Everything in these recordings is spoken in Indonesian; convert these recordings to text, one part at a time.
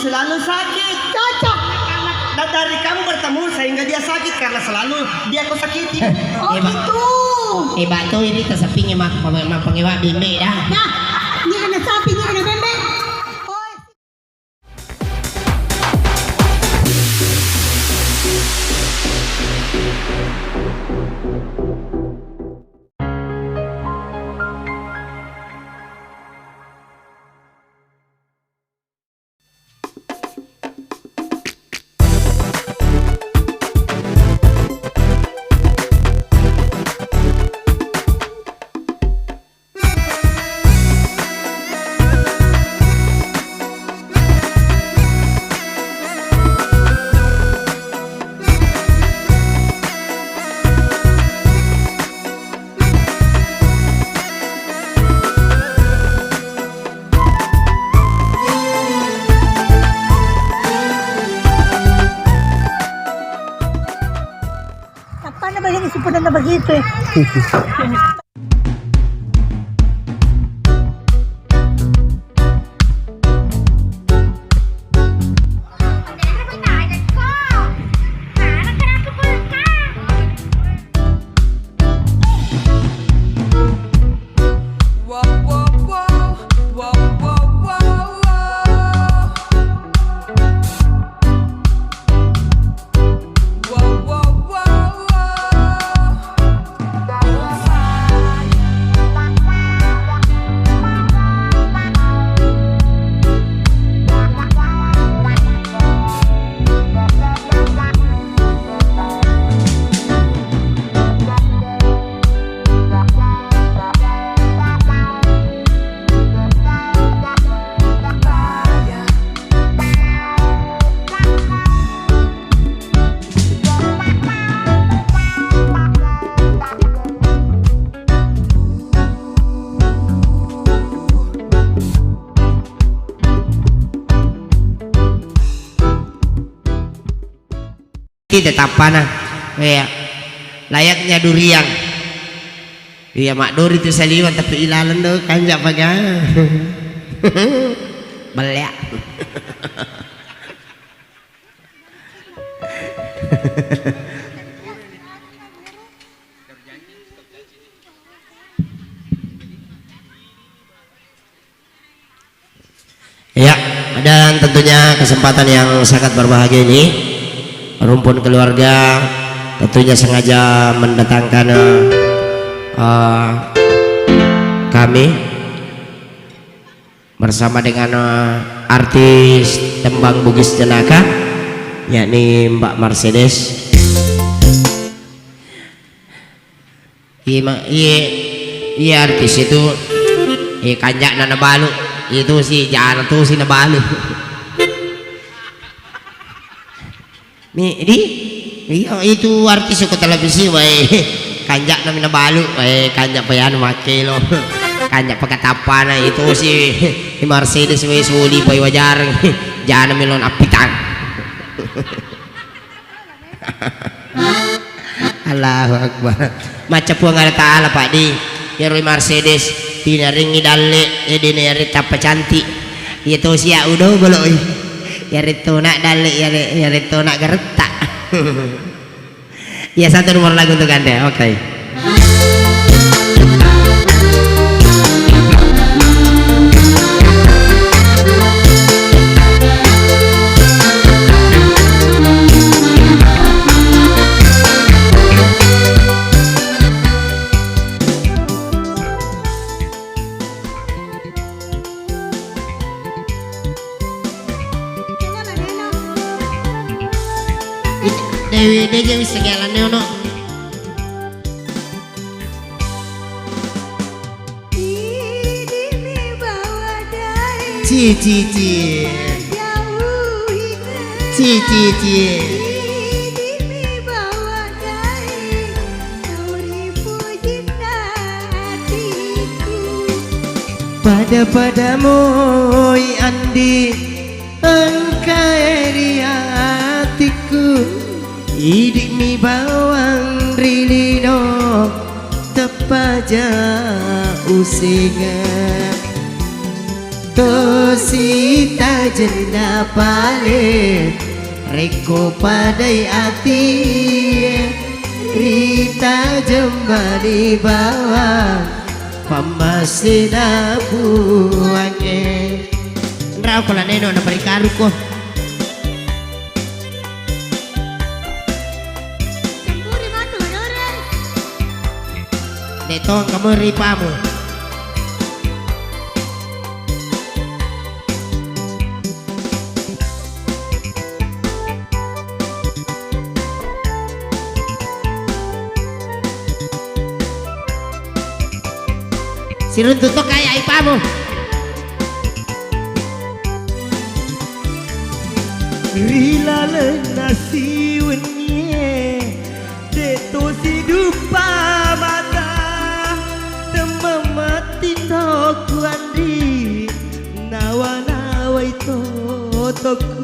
selalu sakit. Cocok. Nah, dari kamu bertemu sehingga dia sakit karena selalu dia kau sakiti. Oh gitu. Batu ini kesepingnya mak pengewa bimbe dah. Nah, ini kena sapi, ini kena bembek. Apa na ba yung isipan na begitu? Tetap panah kayak layaknya durian. Iya mak duri itu saliwan tapi ilalan do kanjak paga. Belak. Ya, dan tentunya kesempatan yang sangat berbahagia ini rumpun keluarga tentunya sengaja mendatangkan kami bersama dengan artis tembang Bugis Jenaka yakni Mbak Mercedes. Iya artis itu kanjak nana balu itu si jangan tuh si nabalu. Nih di iya itu artis ke televisi wae kanjak namanya balu wae kanjak payan make lo kanjak pakatapana itu si Mercedes wae suli pae wajar jangan melon apitan. Allahu Akbar maca puang Allah Ta'ala Pak di ya Mercedes dinaringi dalle dineri tapa cantik itu sia udah beloi ya itu nak dalik ya itu nak geretak. Ya satu nomor lagu untuk Anda. Oke. Dewi dia wis segalan ono. Ci ci ci. Ci ci ci. Padamu Andi engkai hatiku idik mi bawang rilino tepaja usinga Tosita jenda palit Reko padai ati Rita jembali bawah Pamasina buangnya Rau kala neno na parikaru ko Campuri batu orang. Neto ang kamari pa mo Sirun tutok kaya ipa mo Rilala nasi wenye Deto si dupa mata Demam mati toku andi Nawa nawa ito toku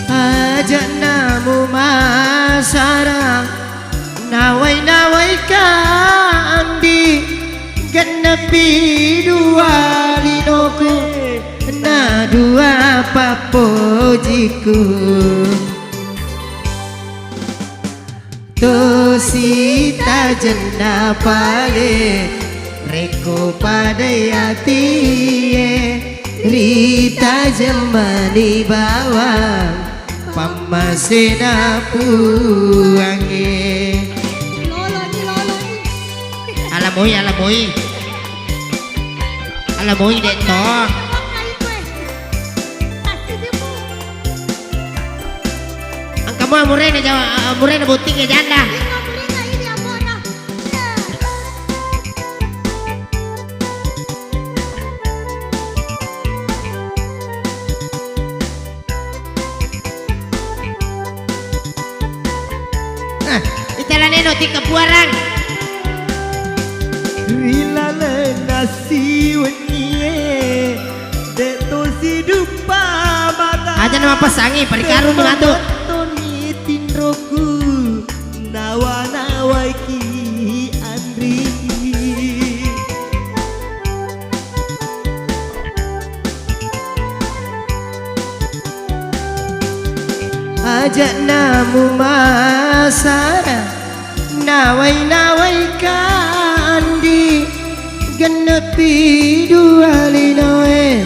Ajak namu masarang Nawai-nawai ka andi Genepi dua linoku Na dua papojiku Tosita jenda pale Reko padai ati Rita jemani bawang Pamasena puange Lolo ni lolo ni. Alamoy dito Pakai kue. Kasih dia mu. Ang kamu amure na butik ya janda Mereka ini apa nak? Itala neno tika puarang Rilala nasi wenye Deto si dupa mata Aja nama pasangi parikaru ni matu Toni tinroku Nawa nawa ki andri Ajak namu masara Nawai-nawai kandi Genepi dua linoe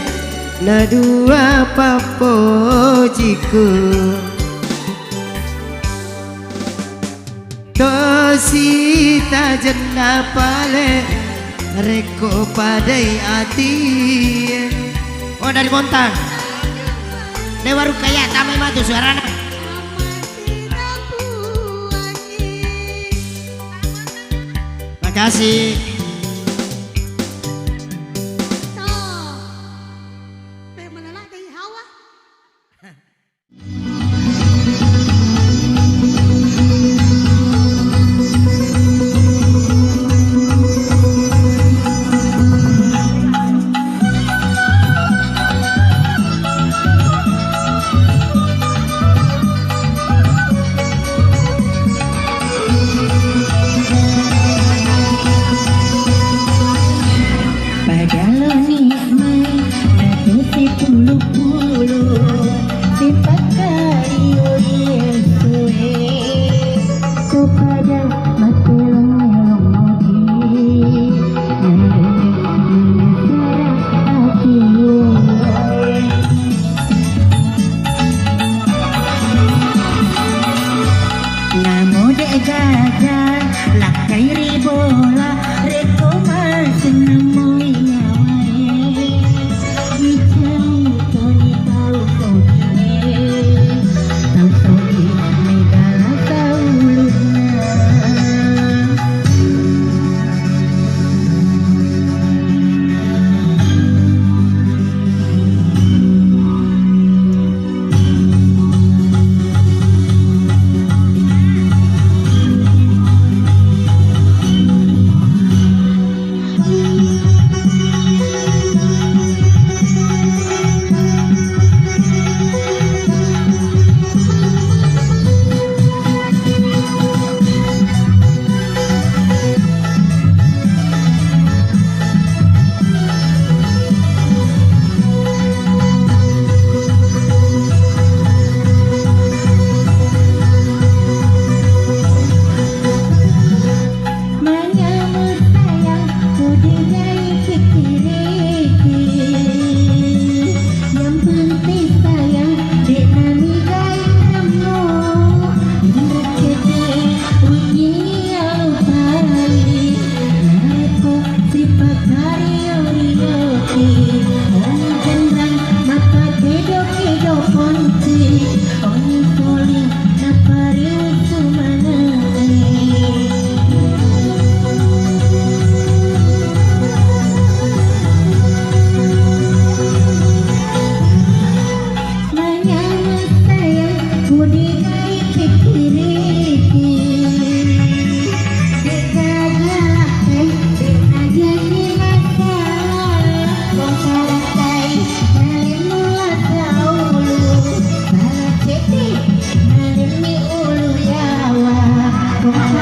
Na dua papojiku Tosita jenda pale Reko padai ati Oh dari Bontang Dewa Rukaya tamai matu suarana Pamasina buani. Makasih Toh. Menolak dari hawa. Padahal nikmat Ratu si puluh-puluh Si pakai Yesue Kepada mati long modi Nandang hati Namo dek jajan Lakai ribola Reko masih nemoi nyawai Ijai toni tau sogi Tau sogi megala tau luna Kepada